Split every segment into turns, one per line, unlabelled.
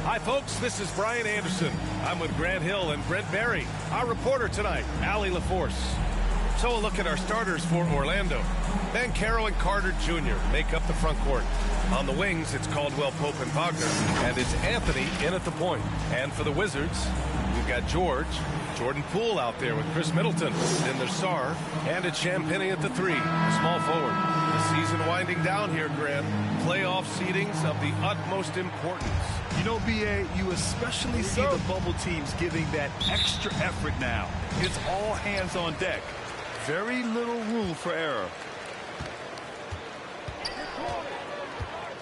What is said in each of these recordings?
Hi, folks. This is Brian Anderson. I'm with Grant Hill and Brent Barry. Our reporter tonight, Allie LaForce. So a look at our starters for Orlando. Banchero and Carter Jr. make up the front court. On the wings, it's Caldwell Pope and Wagner, and it's Anthony in at the point. And for the Wizards, we've got Jordan Poole out there with Chris Middleton. Then there's Sarr, and it's Champagnie at the 3, a small forward. The season winding down here, Grant. Playoff seedings of the utmost importance.
You know, B.A., you especially see the bubble teams giving that extra effort now. It's all hands on deck. Very little room for error.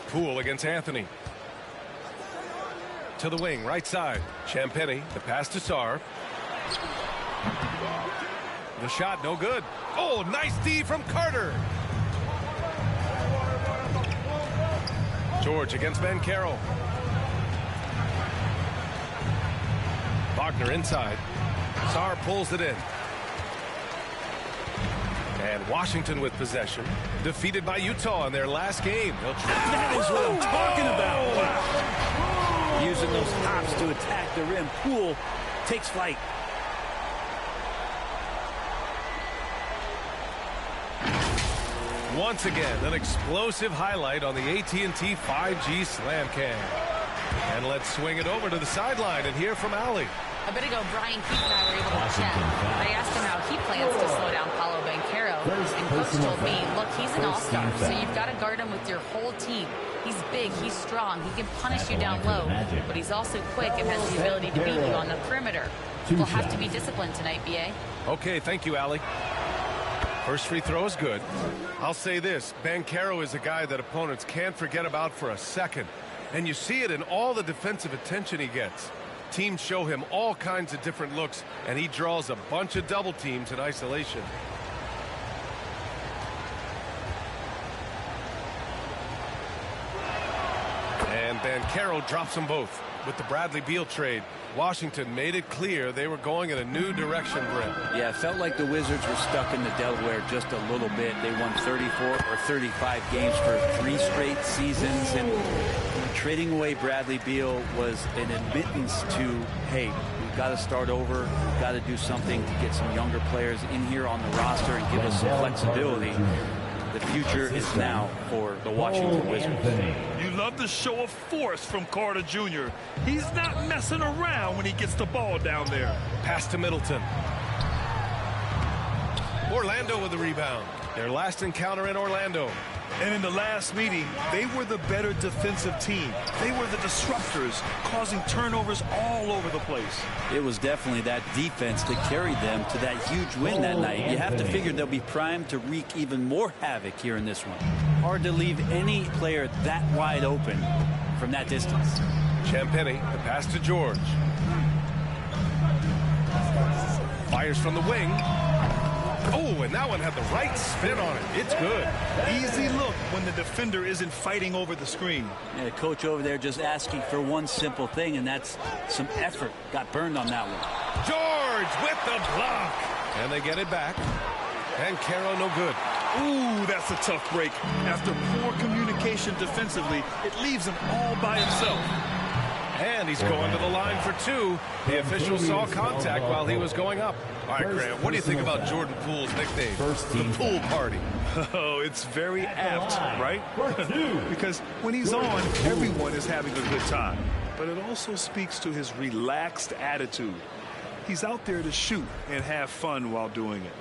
Poole against Anthony. To the wing, right side. Champagnie, the pass to Sarr. The shot, no good. Oh, nice D from Carter. George against Banchero. Wagner inside. Sarr pulls it in. And Washington with possession. Defeated by Utah in their last game.
That is what I'm talking about. Wow.
Using those hops to attack the rim. Poole takes flight.
Once again, an explosive highlight on the AT&T 5G Slam Cam. And let's swing it over to the sideline and hear from Allie.
A bit ago, Brian Keith and I were able to chat. I asked him how he plans to slow down Paolo Banchero. And Coach told me, look, he's an all-star, so you've got to guard him with your whole team. He's big, he's strong, he can punish you down low, but he's also quick and has the ability to beat you on the perimeter. We'll have to be disciplined tonight, B.A.
Okay, thank you, Allie. First free throw is good. I'll say this, Banchero is a guy that opponents can't forget about for a second. And you see it in all the defensive attention he gets. Teams show him all kinds of different looks, and he draws a bunch of double teams in isolation. And Banchero drops them both. With the Bradley Beal trade, Washington made it clear they were going in a new direction, Brent.
Yeah, it felt like the Wizards were stuck in the Delaware just a little bit. They won 34 or 35 games for 3 straight seasons, and trading away Bradley Beal was an admittance to, hey, we've got to start over. We've got to do something to get some younger players in here on the roster and give us some flexibility. The future is now for the Washington Wizards.
You love the show of force from Carter Jr. He's not messing around when he gets the ball down there.
Pass to Middleton. Orlando with the rebound. Their last encounter in Orlando.
And in the last meeting, they were the better defensive team. They were the disruptors, causing turnovers all over the place.
It was definitely that defense that carried them to that huge win that night. You have to figure they'll be primed to wreak even more havoc here in this one. Hard to leave any player that wide open from that distance.
Champagnie, the pass to George. Fires from the wing. Oh, and that one had the right spin on it. It's good.
Easy look when the defender isn't fighting over the screen.
Yeah, the coach over there just asking for one simple thing, and that's some effort. Got burned on that one.
George with the block. And they get it back. And Banchero no good.
Ooh, that's a tough break. After poor communication defensively, it leaves him all by himself.
And he's going to the line for 2. The official saw contact while he was going up. All right, Grant, what do you think about Jordan Poole's nickname, the Pool Party?
Oh, it's very apt, right? Because when he's on, everyone is having a good time. But it also speaks to his relaxed attitude. He's out there to shoot and have fun while doing it.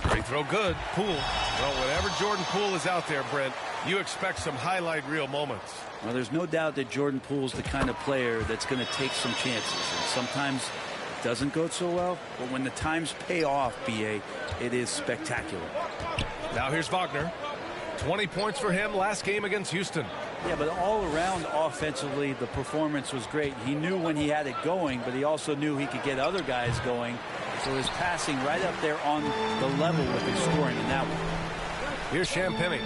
Free throw good. Poole. Well, whenever Jordan Poole is out there, Brent, you expect some highlight reel moments.
Well, there's no doubt that Jordan Poole's the kind of player that's going to take some chances. And sometimes it doesn't go so well, but when the times pay off, B.A., it is spectacular.
Now here's Wagner. 20 points for him last game against Houston.
Yeah, but all around offensively, the performance was great. He knew when he had it going, but he also knew he could get other guys going. So his passing right up there on the level with his scoring in that one.
Here's Champagnie.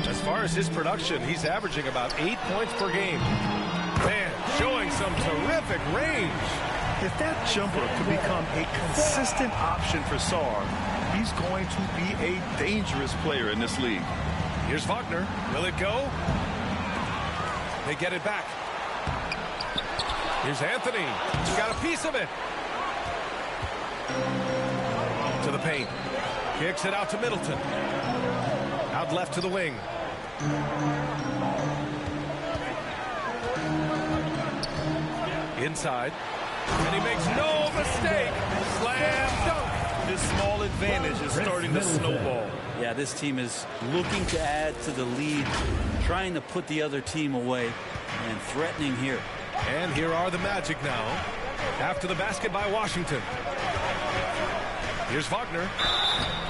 As far as his production, he's averaging about 8 points per game. Man, showing some terrific range.
If that jumper could become a consistent option for Sarr, he's going to be a dangerous player in this league.
Here's Wagner. Will it go? They get it back. Here's Anthony. He's got a piece of it. To the paint. Kicks it out to Middleton. Out left to the wing. Inside. And he makes no mistake. Slam dunk.
This small advantage is starting to snowball.
Yeah, this team is looking to add to the lead, trying to put the other team away, and threatening here.
And here are the Magic now. After the basket by Washington. Here's Wagner.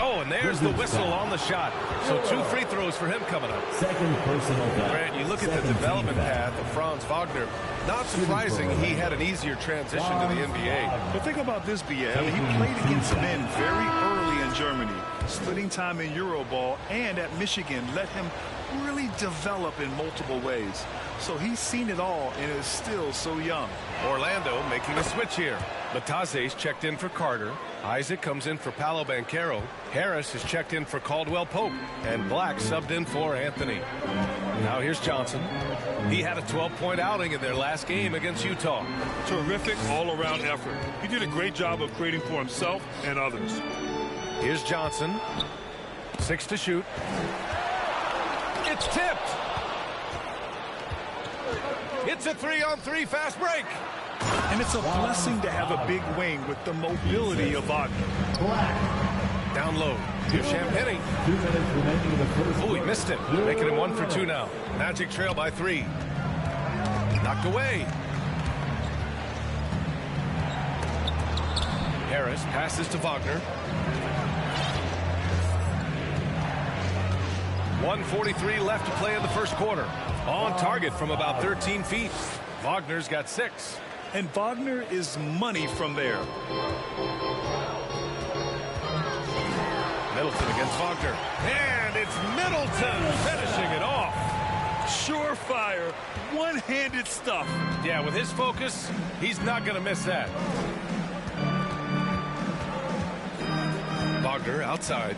Oh, and there's the whistle on the shot. So 2 free throws for him coming up.
Second personal foul.
Grant, you look at the development path of Franz Wagner. Not surprising he had an easier transition to the NBA.
But think about this, BA. I mean, he played against men very early in Germany, splitting time in Euroball, and at Michigan let him really develop in multiple ways. So he's seen it all and is still so young.
Orlando making a switch here. Bataze's checked in for Carter. Isaac comes in for Paolo Banchero. Harris is checked in for Caldwell Pope. And Black subbed in for Anthony. Now here's Johnson. He had a 12-point outing in their last game against Utah.
Terrific all-around effort. He did a great job of creating for himself and others.
Here's Johnson. 6 to shoot. It's tipped. It's a 3-on-3 fast break.
And it's a blessing to have a big wing with the mobility of Wagner.
Down low. Here's Champagny.
2 minutes remaining in the first.
Oh, he missed it. Making it 1 for 2 now. Magic trail by 3. Knocked away. Harris passes to Wagner. 1:43 left to play in the first quarter. On target from about 13 feet. Wagner's got 6.
And Wagner is money from there.
Middleton against Wagner. And it's Middleton finishing it off.
Surefire, one-handed stuff.
Yeah, with his focus, he's not going to miss that. Wagner outside.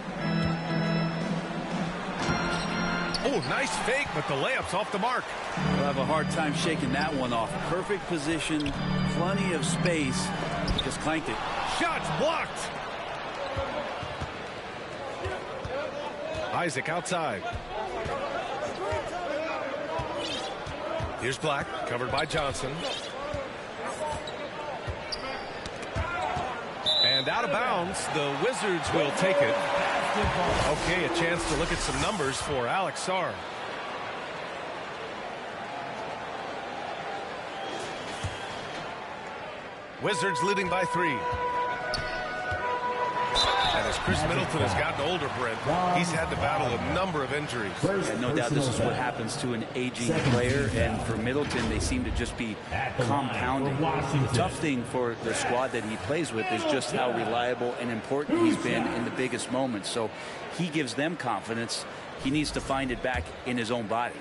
Oh, nice fake, but the layup's off the mark.
We'll have a hard time shaking that one off. Perfect position, plenty of space. Just clanked it.
Shots blocked. Isaac outside. Here's Black, covered by Johnson. And out of bounds, the Wizards will take it. Okay, a chance to look at some numbers for Alex Sarr. Wizards leading by 3. And as Chris Middleton has gotten older, Brent, he's had to battle a number of injuries.
And no doubt this is what happens to an aging player, and for Middleton, they seem to just be compounding. The tough thing for the squad that he plays with is just how reliable and important he's been in the biggest moments. So he gives them confidence. He needs to find it back in his own body.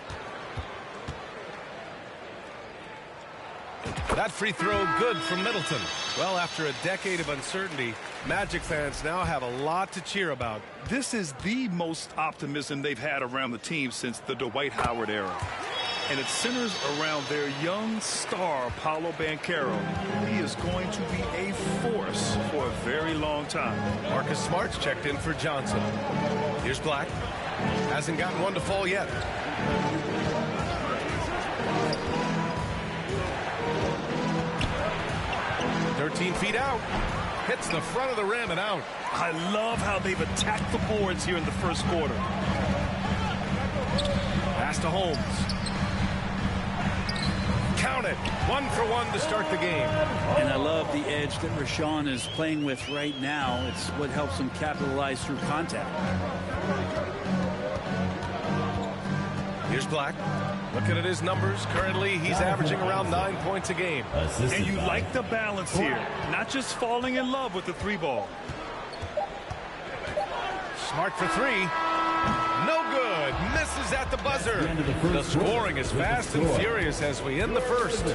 That free throw good from Middleton. Well, after a decade of uncertainty, Magic fans now have a lot to cheer about.
This is the most optimism they've had around the team since the Dwight Howard era. And it centers around their young star, Paolo Banchero. He is going to be a force for a very long time.
Marcus Smart's checked in for Johnson. Here's Black. Hasn't gotten one to fall yet. "13 feet out. Hits the front of the rim and out.
I love how they've attacked the boards here in the first quarter.
Pass to Holmes. Count it. 1 for 1 to start the game.
And I love the edge that Rashawn is playing with right now. It's what helps him capitalize through contact.
Here's Black. Looking at his numbers, currently he's averaging around 9 points a game.
And you like the balance here, not just falling in love with the 3-ball.
Smart for 3. No good. Misses at the buzzer. The scoring is fast and furious as we end the first.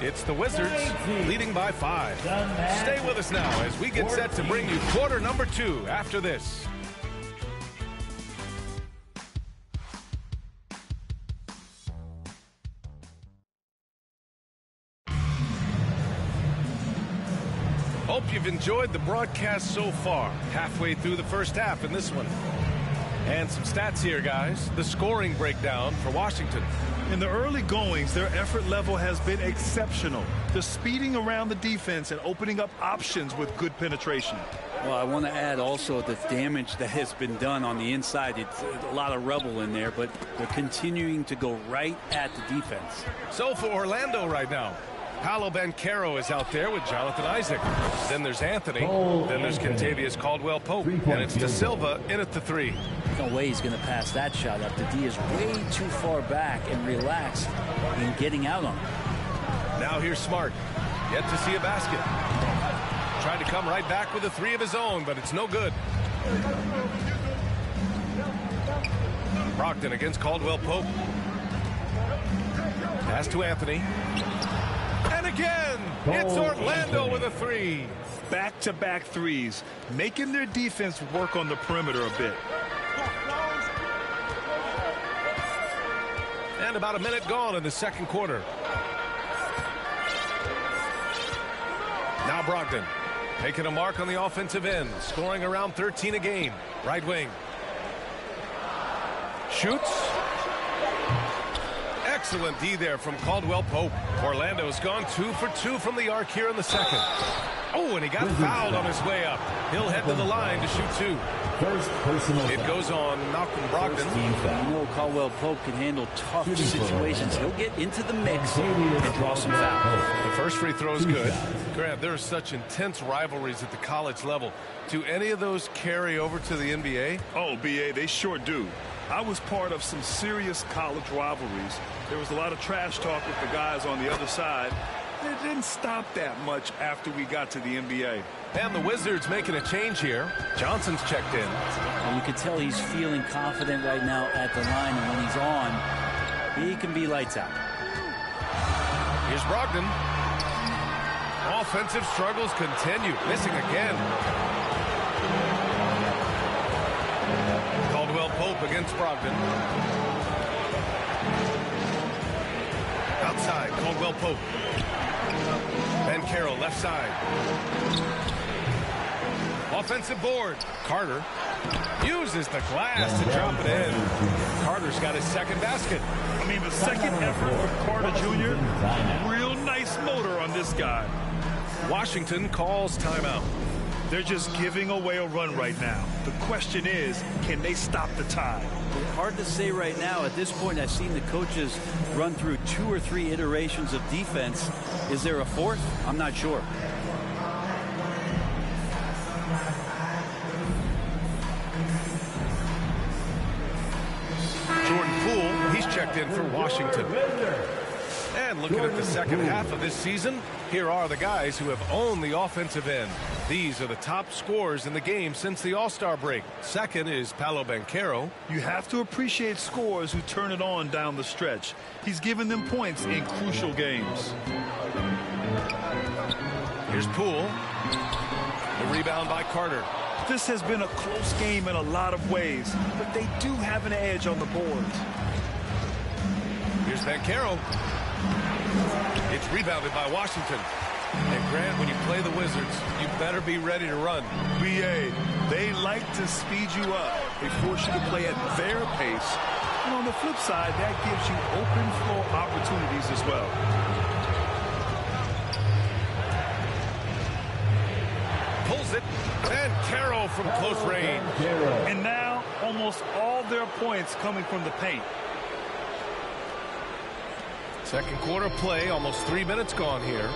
It's the Wizards leading by 5. Stay with us now as we get set to bring you quarter number 2 after this. Hope you've enjoyed the broadcast so far. Halfway through the first half in this one. And some stats here, guys. The scoring breakdown for Washington.
In the early goings, their effort level has been exceptional. They're speeding around the defense and opening up options with good penetration.
Well, I want to add also the damage that has been done on the inside. It's a lot of rubble in there, but they're continuing to go right at the defense.
So for Orlando right now, Paolo Banchero is out there with Jonathan Isaac. Then there's Anthony. Then there's Kentavious Caldwell-Pope. And it's De Silva in at the 3.
No way he's going to pass that shot up. The D is way too far back and relaxed in getting out on him.
Now here's Smart. Yet to see a basket. Trying to come right back with a 3 of his own, but it's no good. Brogdon against Caldwell-Pope. Pass to Anthony. And again, it's Orlando with a 3.
Back-to-back threes, making their defense work on the perimeter a bit.
And about a minute gone in the second quarter. Now Brogdon making a mark on the offensive end, scoring around 13 a game. Right wing. Shoots. Excellent D there from Caldwell-Pope. Orlando's gone 2 for 2 from the arc here in the second. Oh, and he got fouled on his way up. He'll head to the line to shoot 2.
First personal
It goes on Malcolm Brogdon.
You know Caldwell-Pope can handle tough situations. He'll get into the mix and draw some fouls.
The first free throw is good. Grant, there are such intense rivalries at the college level. Do any of those carry over to the NBA?
Oh, BA, they sure do. I was part of some serious college rivalries. There was a lot of trash talk with the guys on the other side. It didn't stop that much after we got to the NBA.
And the Wizards making a change here. Johnson's checked in.
And you can tell he's feeling confident right now at the line, and when he's on, he can be lights out.
Here's Brogdon. Offensive struggles continue. Missing again. Caldwell-Pope against Brogdon. Outside, Caldwell-Pope. Banchero left side. Offensive board. Carter uses the glass to drop it in. Carter's got his second basket.
I mean, the second effort from Carter Jr., real nice motor on this guy.
Washington calls timeout.
They're just giving away a run right now. The question is, can they stop the tide?
Hard to say right now. At this point, I've seen the coaches run through 2 or 3 iterations of defense. Is there a fourth? I'm not sure.
Jordan Poole, he's checked in for Washington. And looking at the second half of this season, here are the guys who have owned the offensive end. These are the top scorers in the game since the All-Star break. Second is Paolo Banchero.
You have to appreciate scorers who turn it on down the stretch. He's given them points in crucial games.
Here's Poole. The rebound by Carter.
This has been a close game in a lot of ways, but they do have an edge on the boards.
Here's Banchero. It's rebounded by Washington. And Grant, when you play the Wizards, you better be ready to run.
BA, they like to speed you up. They force you to play at their pace. And on the flip side, that gives you open floor opportunities as well.
Pulls it. And Caro from close range.
And now, almost all their points coming from the paint.
Second quarter play, almost 3 minutes gone here.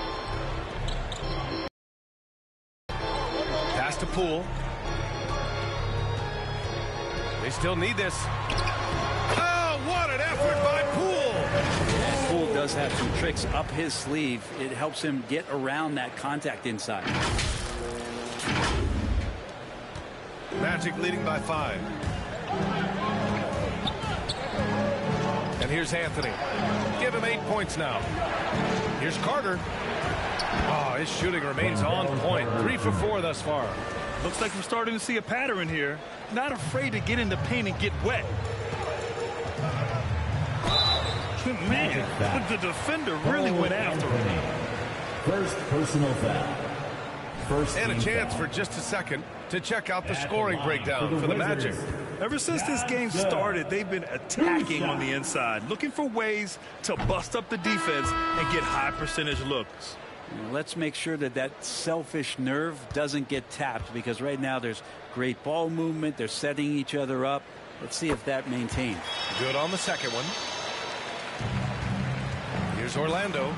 Pass to Poole. They still need this. Oh, what an effort by Poole!
Poole does have some tricks up his sleeve. It helps him get around that contact inside.
Magic leading by 5. And here's Anthony. Give him 8 points now. Here's Carter. Oh, his shooting remains on point. 3 for 4 thus far.
Looks like we're starting to see a pattern here. Not afraid to get in the paint and get wet. Man, the defender really went after him.
First personal foul. First
And a
team
chance
foul.
for just a second to check out the
At the
scoring
line
breakdown for the Magic.
Wizards.
Ever since this game started, they've been attacking on the inside, looking for ways to bust up the defense and get high percentage looks.
Let's make sure that that selfish nerve doesn't get tapped, because right now there's great ball movement. They're setting each other up. Let's see if that maintains.
Good on the second one. Here's Orlando.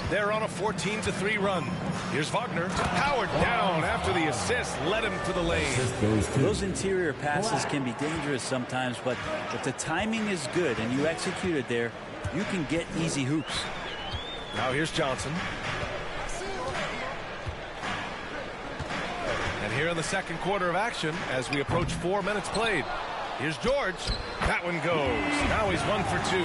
They're on a 14-3 run. Here's Wagner. Howard down after the assist led him to the lane.
Assist goes to
Those interior passes can be dangerous sometimes, but if the timing is good and you execute it there, you can get easy hoops.
Now here's Johnson. And here in the second quarter of action as we approach 4 minutes played. Here's George. That one goes. Now he's 1 for 2.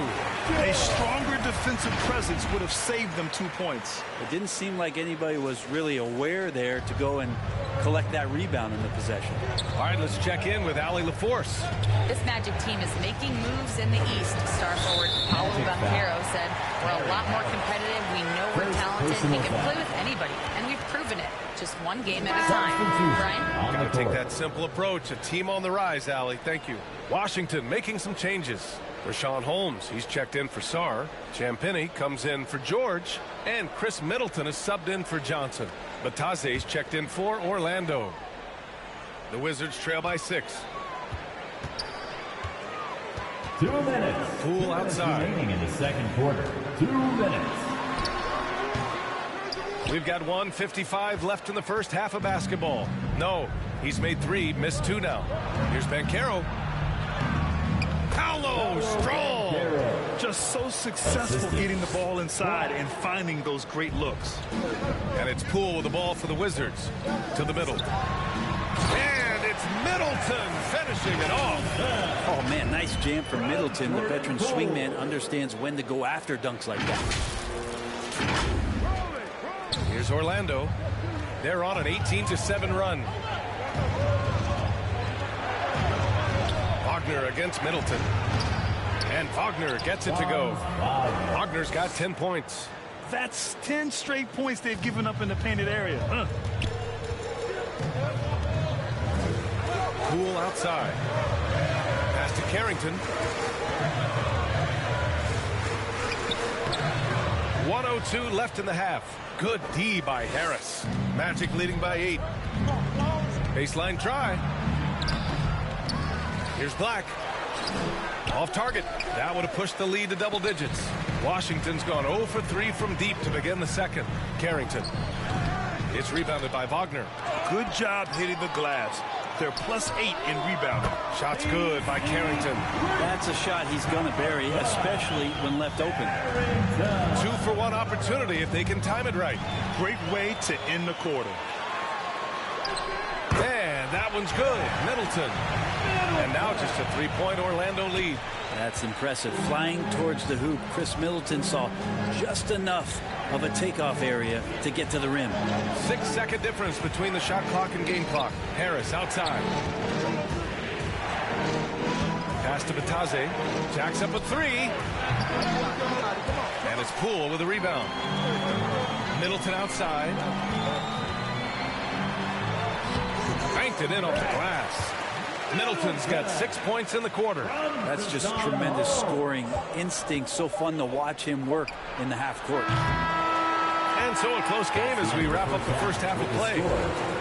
A stronger defensive presence would have saved them 2 points.
It didn't seem like anybody was really aware there to go and collect that rebound in the possession.
All right, let's check in with Allie LaForce.
This Magic team is making moves in the East. Star forward Paolo Banchero said, "We're a lot more competitive. We know we're talented. We can play with anybody, and we've proven it. Just one game at a time." Brian?
on
Going
the
to take
court.
that simple approach. A team on the rise, Allie. Thank you. Washington making some changes. Rashawn Holmes, he's checked in for Sarr. Champagny comes in for George. And Chris Middleton is subbed in for Johnson. Bataze's checked in for Orlando. The Wizards trail by 6.
2 minutes.
Poole
2 minutes
outside.
remaining in the second quarter. 2 minutes.
We've got 1:55 left in the first half of basketball. No, he's made 3, missed 2 now. Here's Banchero. Paolo, strong.
Just so successful getting the ball inside and finding those great looks.
And it's Poole with the ball for the Wizards. To the middle. And it's Middleton finishing it off.
Oh, man, nice jam from Middleton. The veteran swingman understands when to go after dunks like that.
Here's Orlando. They're on an 18-7 run. Wagner against Middleton. And Wagner gets it to go. Wagner's got 10 points.
That's 10 straight points they've given up in the painted area.
Poole outside. Pass to Carrington. 1:02 left in the half. Good D by Harris. Magic leading by 8. Baseline try. Here's Black. Off target. That would have pushed the lead to double digits. Washington's gone 0 for 3 from deep to begin the second. Carrington. It's rebounded by Wagner.
Good job hitting the glass. They're +8 in rebounding.
Shot's good by Carrington.
That's a shot he's going to bury, especially when left open.
2-for-1 opportunity if they can time it right.
Great way to end the quarter.
And that one's good. Middleton. And now just a 3-point Orlando lead.
That's impressive. Flying towards the hoop, Chris Middleton saw just enough of a takeoff area to get to the rim.
6-second difference between the shot clock and game clock. Harris outside. Pass to Bataze. Jacks up a 3. And it's Poole with a rebound. Middleton outside. Banked it in off the glass. Middleton's got 6 points in the quarter.
That's just tremendous scoring instinct. So fun to watch him work in the half court.
And so a close game as we wrap up the first half of play.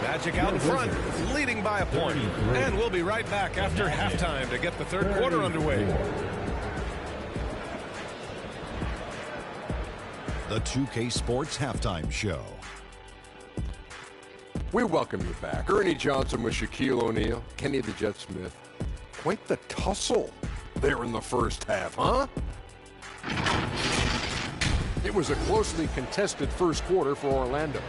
Magic out in front, leading by a point. And we'll be right back after halftime to get the third quarter underway.
The 2K Sports Halftime Show.
We welcome you back. Ernie Johnson with Shaquille O'Neal, Kenny the Jet Smith. Quite the tussle there in the first half, huh? It was a closely contested first quarter for Orlando.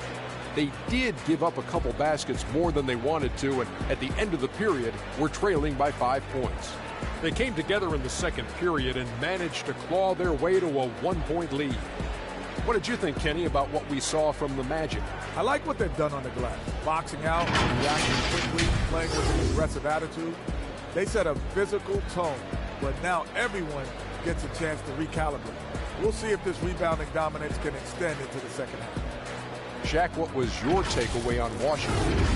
They did give up a couple baskets more than they wanted to, and at the end of the period, were trailing by 5 points. They came together in the second period and managed to claw their way to a 1-point lead. What did you think, Kenny, about what we saw from the Magic?
I like what they've done on the glass. Boxing out, reacting quickly, playing with an aggressive attitude. They set a physical tone, but now everyone gets a chance to recalibrate. We'll see if this rebounding dominance can extend into the second half.
Shaq, what was your takeaway on Washington?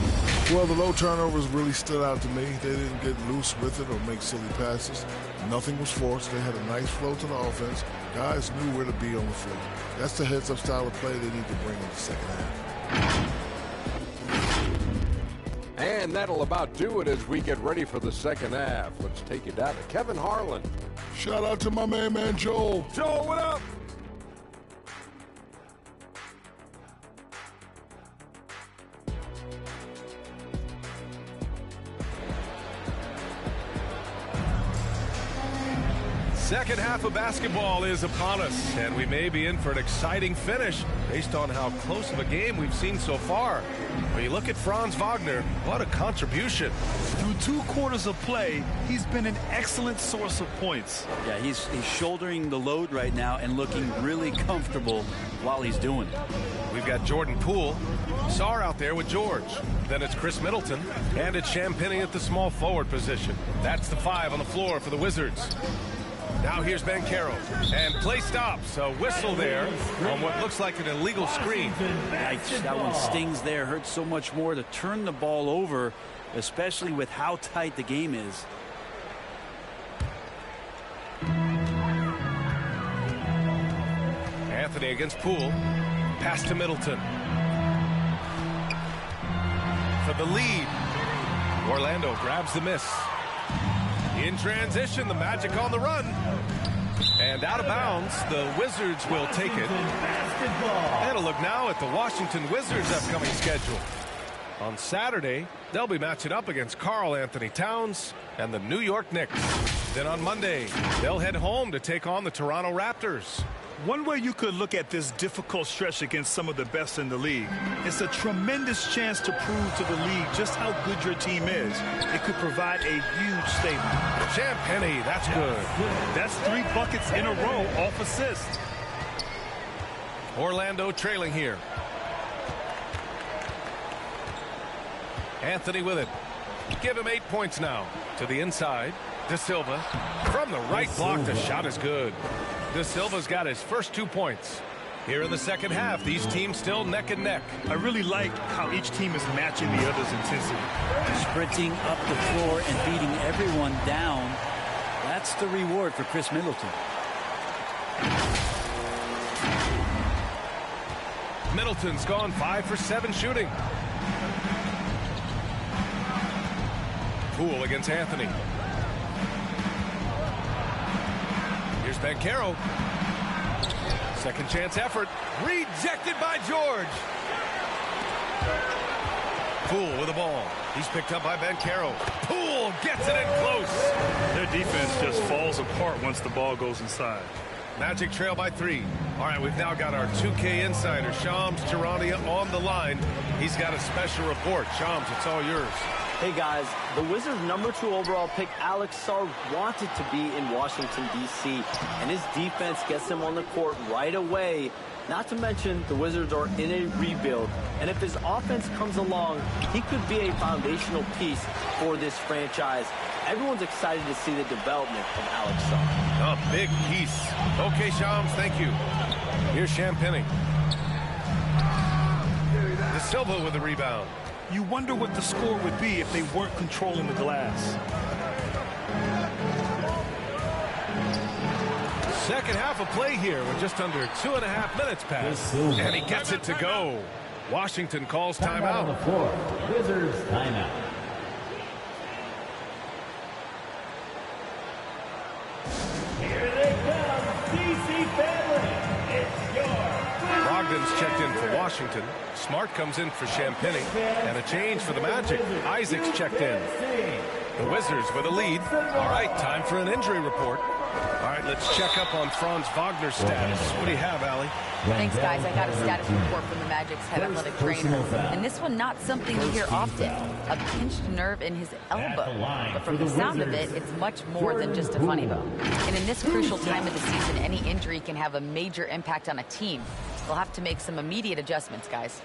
Well, the low turnovers really stood out to me. They didn't get loose with it or make silly passes. Nothing was forced. They had a nice flow to the offense. Guys knew where to be on the floor. That's the heads-up style of play they need to bring in the second half.
And that'll about do it as we get ready for the second half. Let's take it down to Kevin Harlan.
Shout out to my man Joel.
Joel, what up?
Second half of basketball is upon us, and we may be in for an exciting finish based on how close of a game we've seen so far. When you look at Franz Wagner, what a contribution.
Through 2 quarters of play, he's been an excellent source of points.
Yeah, he's shouldering the load right now and looking really comfortable while he's doing it.
We've got Jordan Poole, Sarr out there with George. Then it's Chris Middleton, and it's Champagnie at the small forward position. That's the 5 on the floor for the Wizards. Now here's Banchero, and play stops. A whistle there on what looks like an illegal screen.
Yikes, that one stings there. Hurts so much more to turn the ball over, especially with how tight the game is.
Anthony against Poole. Pass to Middleton. For the lead. Orlando grabs the miss. In transition, the Magic on the run. And out of bounds, the Wizards will take it. And a look now at the Washington Wizards' upcoming schedule. On Saturday, they'll be matching up against Karl Anthony Towns and the New York Knicks. Then on Monday, they'll head home to take on the Toronto Raptors.
One way you could look at this difficult stretch against some of the best in the league, it's a tremendous chance to prove to the league just how good your team is. It could provide a huge statement.
Champagnie, that's good.
That's 3 buckets in a row off assist.
Orlando trailing here. Anthony with it. Give him 8 points now. To the inside. De Silva. From the right block, the shot is good. De Silva's got his first 2 points. Here in the second half, these teams still neck and neck.
I really like how each team is matching the other's intensity.
Sprinting up the floor and beating everyone down. That's the reward for Chris Middleton.
Middleton's gone 5 for 7 shooting. Poole against Anthony. Here's Banchero. Second chance effort. Rejected by George. Poole with the ball. He's picked up by Banchero. Poole gets it in close.
Their defense just falls apart once the ball goes inside.
Magic trail by 3. All right, we've now got our 2K insider, Shams Charania, on the line. He's got a special report. Shams, it's all yours.
Hey guys, the Wizards' #2 overall pick, Alex Sarr, wanted to be in Washington, D.C., and his defense gets him on the court right away. Not to mention, the Wizards are in a rebuild, and if his offense comes along, he could be a foundational piece for this franchise. Everyone's excited to see the development of Alex Sarr.
A big piece. Okay, Shams, thank you. Here's Champagnie. De Silva with the rebound.
You wonder what the score would be if they weren't controlling the glass.
Second half of play here with just under 2.5 minutes passed. And he gets it to go. Washington calls timeout.
On the floor. Wizards timeout. Here they come, DC family. It's your
Brogdon's checked in for Washington. Smart comes in for Champagnie. And a change for the Magic. Isaac's checked in. The Wizards with a lead. All right, time for an injury report. All right, let's check up on Franz Wagner's status. What do you have, Allie?
Thanks, guys. I got a status report from the Magic's head athletic trainer. And this one, not something you hear often. A pinched nerve in his elbow. But from the sound of it, it's much more than just a funny bone. And in this crucial time of the season, any injury can have a major impact on a team. They'll have to make some immediate adjustments, guys.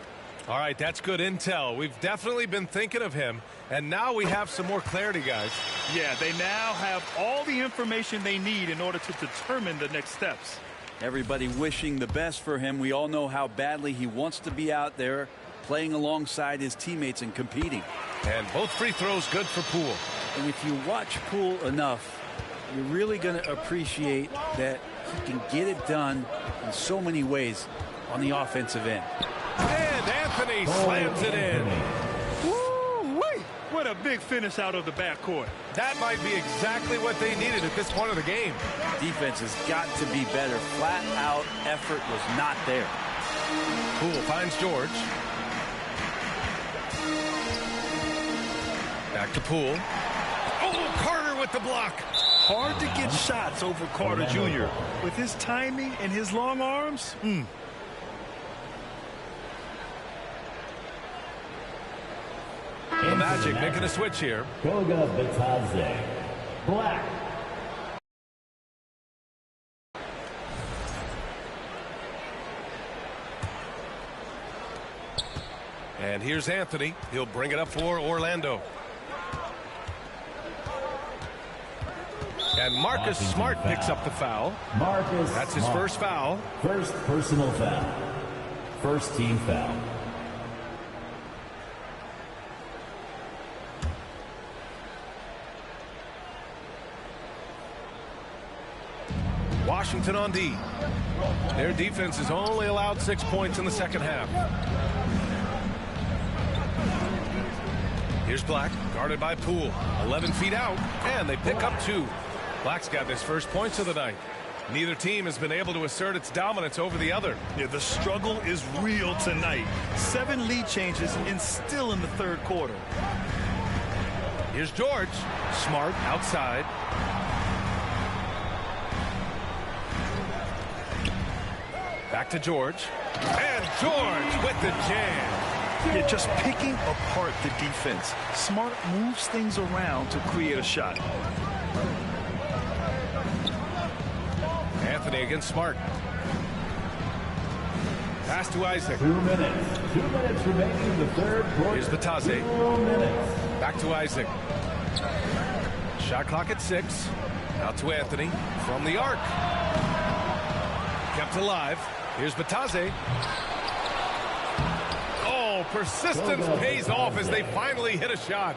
All right, that's good intel. We've definitely been thinking of him, and now we have some more clarity, guys.
Yeah, they now have all the information they need in order to determine the next steps.
Everybody wishing the best for him. We all know how badly he wants to be out there playing alongside his teammates and competing.
And both free throws good for Poole.
And if you watch Poole enough, you're really going to appreciate that he can get it done in so many ways on the offensive end.
And Anthony slams it in.
Woo-wee! What a big finish out of the backcourt.
That might be exactly what they needed at this point of the game.
Defense has got to be better. Flat out effort was not there.
Poole finds George. Back to Poole. Oh, Carter with the block.
Hard to get shots over Carter Jr. With his timing and his long arms.
The Magic making a switch here.
Goga Bitadze. Black.
And here's Anthony. He'll bring it up for Orlando. And Marcus Smart picks up the foul. That's his first foul.
First personal foul. First team foul.
Washington on D. Their defense has only allowed 6 points in the second half. Here's Black, guarded by Poole. 11 feet out, and they pick up 2. Black's got his first points of the night. Neither team has been able to assert its dominance over the other.
Yeah, the struggle is real tonight. 7 lead changes and still in the third quarter.
Here's George. Smart outside. Back to George. And George with the jam.
Yeah, just picking apart the defense. Smart moves things around to create a shot.
Anthony against Smart. Pass to Isaac.
2 minutes. 2 minutes remaining in the third quarter.
Here's Bitadze.
2 minutes.
Back to Isaac. Shot clock at 6. Out to Anthony from the arc. Kept alive. Here's Bitadze. Oh, persistence pays off as they finally hit a shot.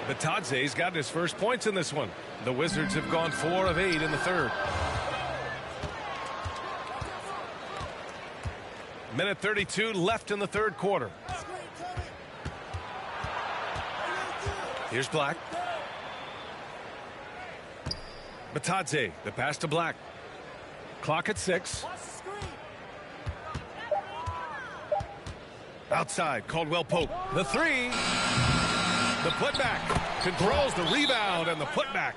Bitadze's got his first points in this one. The Wizards have gone 4 of 8 in the third. Minute 32 left in the third quarter. Here's Black. Bitadze, the pass to Black. Clock at 6. Outside, Caldwell Pope. The 3. The putback. Controls the rebound and the putback.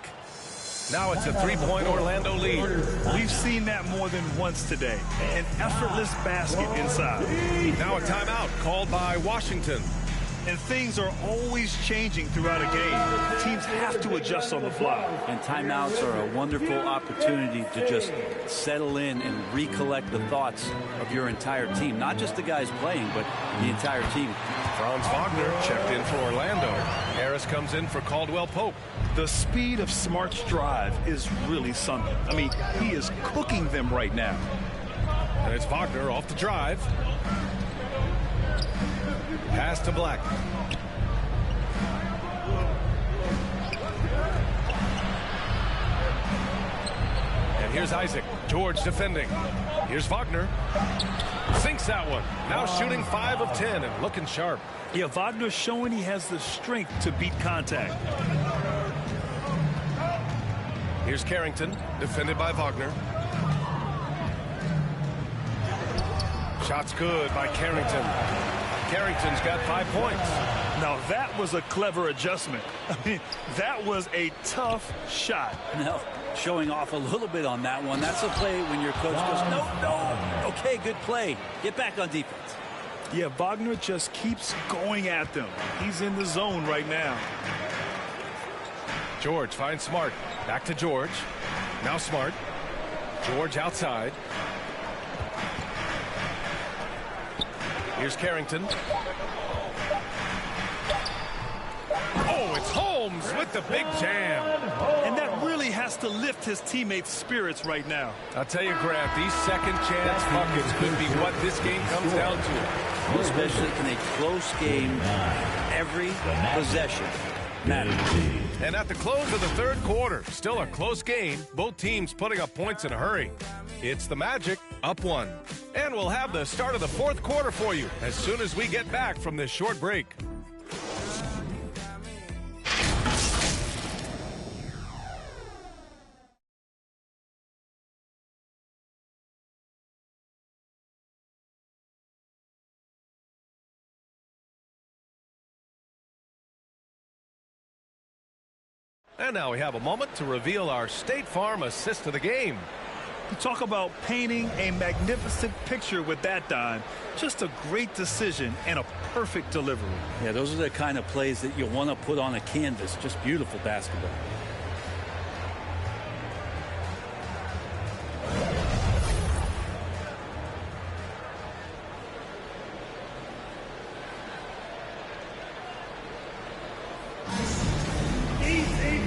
Now it's a 3-point Orlando lead.
We've seen that more than once today. An effortless basket inside.
Now a timeout called by Washington.
And things are always changing throughout a game. Teams have to adjust on the fly.
And timeouts are a wonderful opportunity to just settle in and recollect the thoughts of your entire team. Not just the guys playing, but the entire team.
Franz Wagner checked in for Orlando. Harris comes in for Caldwell Pope.
The speed of Smart's drive is really something. I mean, he is cooking them right now.
And it's Wagner off the drive. Pass to Black. And here's Isaac. George defending. Here's Wagner. Sinks that one. Now shooting 5 of 10 and looking sharp.
Yeah, Wagner showing he has the strength to beat contact.
Here's Carrington, defended by Wagner. Shot's good by Carrington. Carrington's got 5 points.
Now that was a clever adjustment. I mean, that was a tough shot.
Now, showing off a little bit on that one. That's a play when your coach goes, no. Okay, good play. Get back on defense.
Yeah, Wagner just keeps going at them. He's in the zone right now.
George finds Smart. Back to George. Now Smart. George outside. Here's Carrington. Oh, it's Holmes with the big jam.
And that really has to lift his teammates' spirits right now.
I'll tell you, Grant, these second chance buckets could be what this game comes down to.
Especially in a close game, every possession matters.
And at the close of the third quarter, still a close game, both teams putting up points in a hurry. It's the Magic up 1. And we'll have the start of the fourth quarter for you as soon as we get back from this short break. And now we have a moment to reveal our State Farm assist of the game.
You talk about painting a magnificent picture with that dime. Just a great decision and a perfect delivery.
Yeah, those are the kind of plays that you want to put on a canvas. Just beautiful basketball.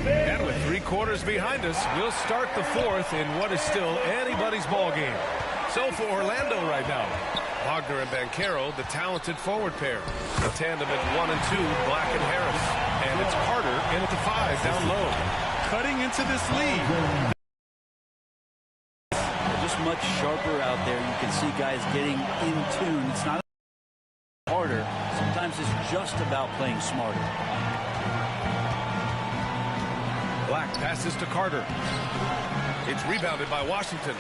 And with 3 quarters behind us, we'll start the fourth in what is still anybody's ball game. So for Orlando right now, Wagner and Banchero, the talented forward pair. A tandem at 1 and 2, Black and Harris. And it's Carter in at the 5 down low.
Cutting into this lead.
Just much sharper out there. You can see guys getting in tune. It's not harder. Sometimes it's just about playing smarter.
Black passes to Carter. It's rebounded by Washington.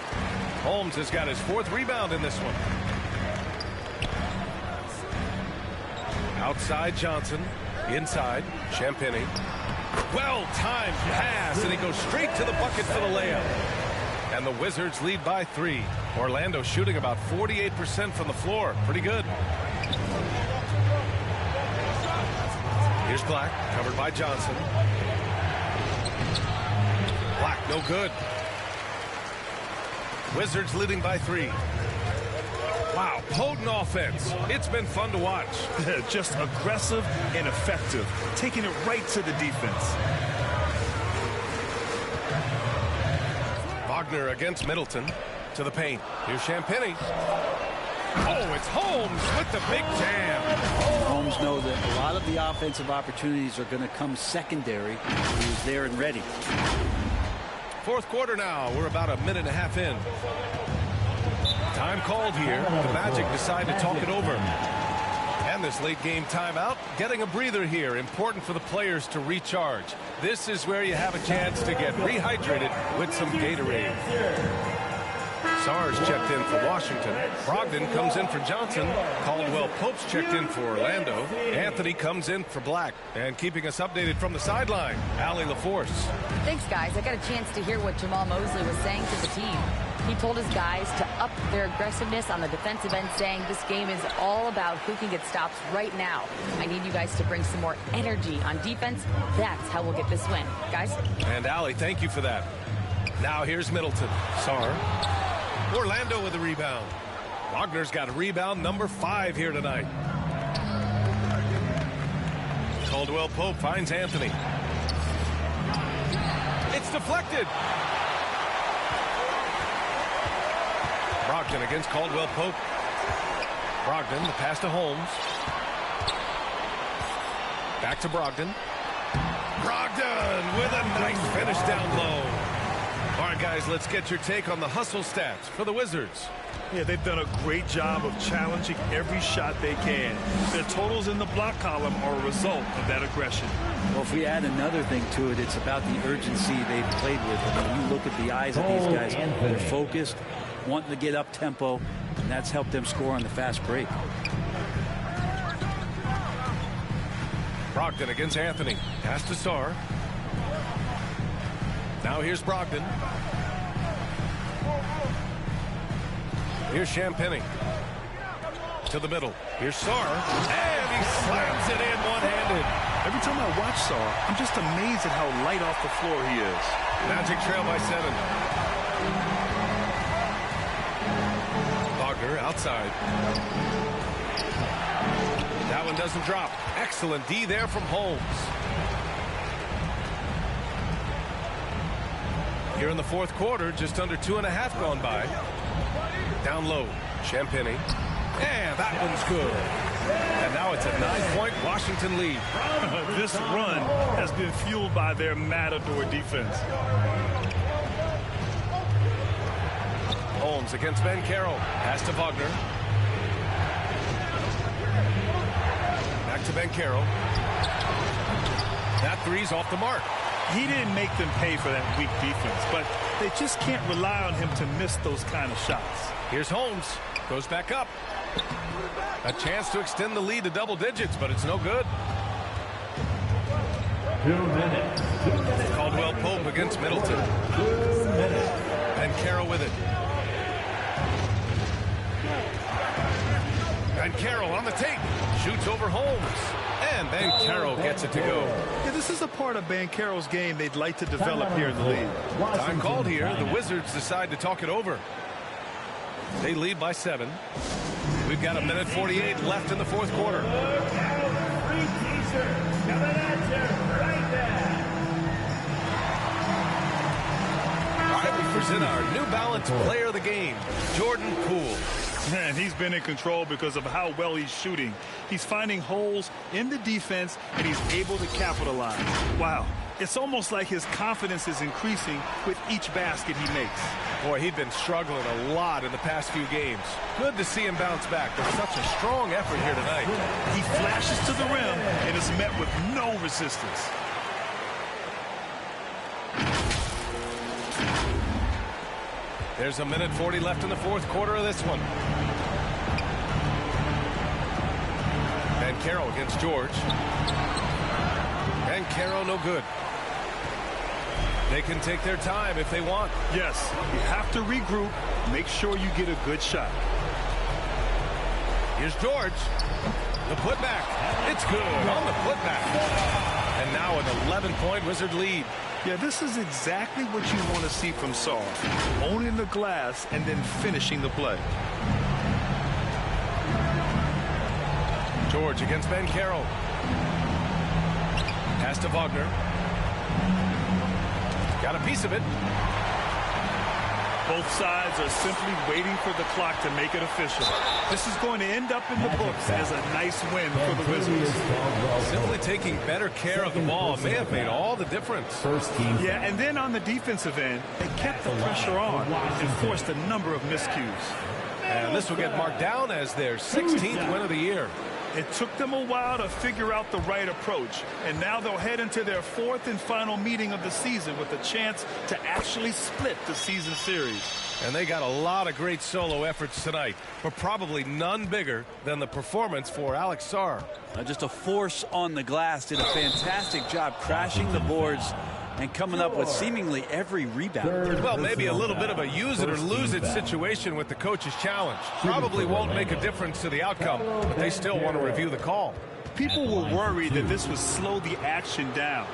Holmes has got his 4th rebound in this one. Outside Johnson. Inside Champagnie. Well-timed pass, and he goes straight to the bucket for the layup. And the Wizards lead by 3. Orlando shooting about 48% from the floor. Pretty good. Here's Black, covered by Johnson. Black, no good. Wizards leading by 3. Wow, potent offense. It's been fun to watch.
Just aggressive and effective, taking it right to the defense.
Wagner against Middleton to the paint. Here's Champagnie. Oh, it's Holmes with the big jam.
Holmes knows that a lot of the offensive opportunities are going to come secondary. He was there and ready.
Fourth quarter now. We're about a minute and a half in. Time called here. The Magic decide to talk it over. And this late game timeout, getting a breather here. Important for the players to recharge. This is where you have a chance to get rehydrated with some Gatorade. Sars checked in for Washington. Brogdon comes in for Johnson. Caldwell Pope's checked in for Orlando. Anthony comes in for Black. And keeping us updated from the sideline, Allie LaForce.
Thanks, guys. I got a chance to hear what Jamal Mosley was saying to the team. He told his guys to up their aggressiveness on the defensive end, saying this game is all about who can get stops right now. I need you guys to bring some more energy on defense. That's how we'll get this win. Guys?
And Allie, thank you for that. Now here's Middleton. Sar. Orlando with a rebound. Wagner's got a rebound number 5 here tonight. Caldwell Pope finds Anthony. It's deflected. Brogdon against Caldwell Pope. Brogdon, the pass to Holmes. Back to Brogdon. Brogdon with a nice finish down low. All right, guys, let's get your take on the hustle stats for the Wizards.
Yeah, they've done a great job of challenging every shot they can. Their totals in the block column are a result of that aggression.
Well, if we add another thing to it, it's about the urgency they've played with. I mean, you look at the eyes of these guys. They're focused, wanting to get up tempo, and that's helped them score on the fast break.
Brogdon against Anthony. Pass to Sar. Now here's Brogdon. Here's Champagnie. To the middle. Here's Sar. And he slams it in one-handed.
Every time I watch Sar, I'm just amazed at how light off the floor he is.
Magic trail by 7. Wagner outside. That one doesn't drop. Excellent D there from Holmes. Here in the fourth quarter, just under 2.5 gone by. Down low, Champagnie. And that one's good. And now it's a 9-point Washington lead.
This run has been fueled by their matador defense.
Holmes against Ben Carroll. Pass to Wagner. Back to Ben Carroll. That three's off the mark.
He didn't make them pay for that weak defense, but they just can't rely on him to miss those kind of shots.
Here's Holmes. Goes back up. A chance to extend the lead to double digits, but it's no good.
2 minutes.
Caldwell Pope against Middleton.
2 minutes.
Ben Carroll with it. Ben Carroll on the tape. Shoots over Holmes. And Ben Carroll gets it to go.
Yeah, this is a part of Ben Carroll's game they'd like to develop here in the league.
Time called here. The Wizards decide to talk it over. They lead by 7. We've got 1:48 left in the fourth quarter. All right, we present our New Balance Player of the Game, Jordan Poole.
Man, he's been in control because of how well he's shooting. He's finding holes in the defense, and he's able to capitalize. Wow, it's almost like his confidence is increasing with each basket he makes.
Boy, he'd been struggling a lot in the past few games. Good to see him bounce back. There's such a strong effort here tonight.
He flashes to the rim and is met with no resistance.
There's 1:40 left in the fourth quarter of this one. Ben Carroll against George. Ben Carroll no good. They can take their time if they want.
Yes, you have to regroup. Make sure you get a good shot.
Here's George. The putback. It's good on the putback. And now an 11-point Wizard lead.
Yeah, this is exactly what you want to see from Saul. Owning the glass and then finishing the play.
George against Ben Carroll. Pass to Wagner. Got a piece of it.
Both sides are simply waiting for the clock to make it official. This is going to end up in the books as a nice win for the Wizards.
Simply taking better care of the ball may have made all the difference.
First team.
Yeah, and then on the defensive end, they kept the pressure on and forced a number of miscues.
And this will get marked down as their 16th win of the year.
It took them a while to figure out the right approach, and now they'll head into their fourth and final meeting of the season with a chance to actually split the season series.
And they got a lot of great solo efforts tonight, but probably none bigger than the performance for Alex Sarr.
Just a force on the glass. Did a fantastic job crashing the boards and coming up with seemingly every rebound.
Well, maybe a little bit of a use it or lose it situation with the coach's challenge. Probably won't make a difference to the outcome, but they still want to review the call.
People were worried that this would slow the action down.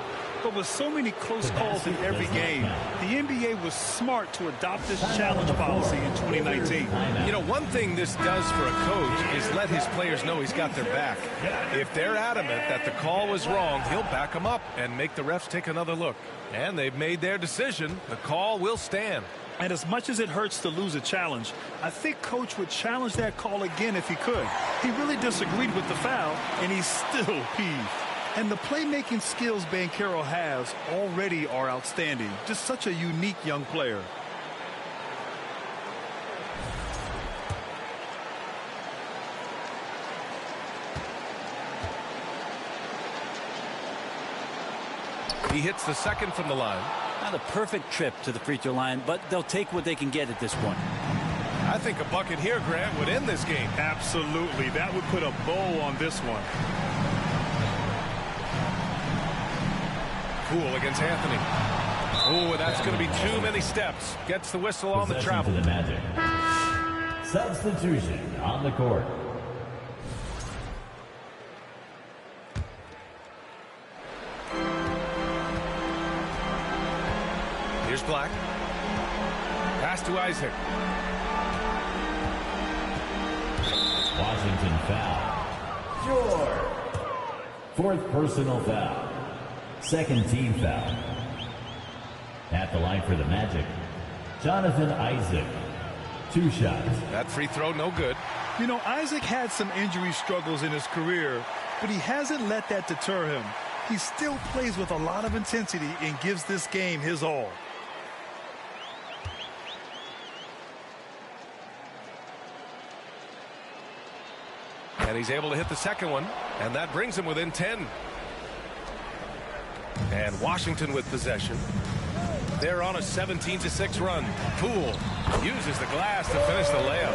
But with so many close calls in every game, the NBA was smart to adopt this challenge policy in 2019.
You know, one thing this does for a coach is let his players know he's got their back. If they're adamant that the call was wrong, he'll back them up and make the refs take another look. And they've made their decision. The call will stand.
And as much as it hurts to lose a challenge, I think Coach would challenge that call again if he could. He really disagreed with the foul, and he's still peeved. And the playmaking skills Ben Carroll has already are outstanding. Just such a unique young player.
He hits the second from the line.
Not a perfect trip to the free throw line, but they'll take what they can get at this point.
I think a bucket here, Grant, would end this game.
Absolutely. That would put a bow on this one.
Poole against Anthony. Oh, that's going to be too many steps. Gets the whistle on the travel.
To the Magic. Substitution on the court.
Here's Black. Pass to Isaac.
Washington foul. George. Fourth personal foul. Second team foul. At the line for the Magic, Jonathan Isaac. 2 shots.
That free throw, no good.
You know, Isaac had some injury struggles in his career, but he hasn't let that deter him. He still plays with a lot of intensity and gives this game his all.
And he's able to hit the second one, and that brings him within 10. And Washington with possession. They're on a 17-6 run. Poole uses the glass to finish the layup.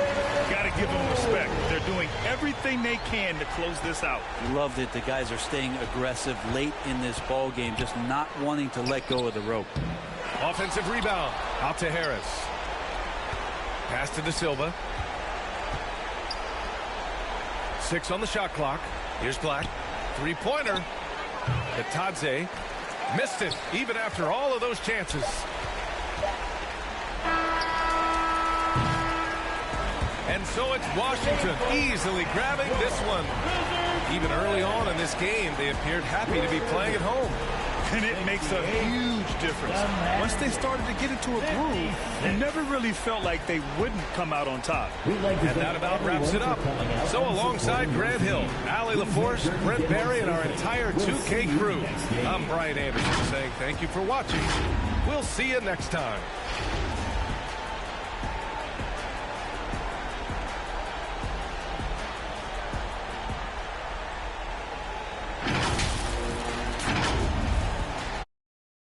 Got to give them respect. They're doing everything they can to close this out.
Love that the guys are staying aggressive late in this ball game, just not wanting to let go of the rope.
Offensive rebound. Out to Harris. Pass to De Silva. 6 on the shot clock. Here's Black. 3-pointer. Itadze missed it even after all of those chances. And so it's Washington easily grabbing this one. Even early on in this game, they appeared happy to be playing at home.
And it makes a huge difference. Once they started to get into a groove, you never really felt like they wouldn't come out on top.
And that about wraps it up. So alongside Grant Hill, Allie LaForce, Brent Barry, and our entire 2K crew, I'm Brian Anderson saying thank you for watching. We'll see you next time.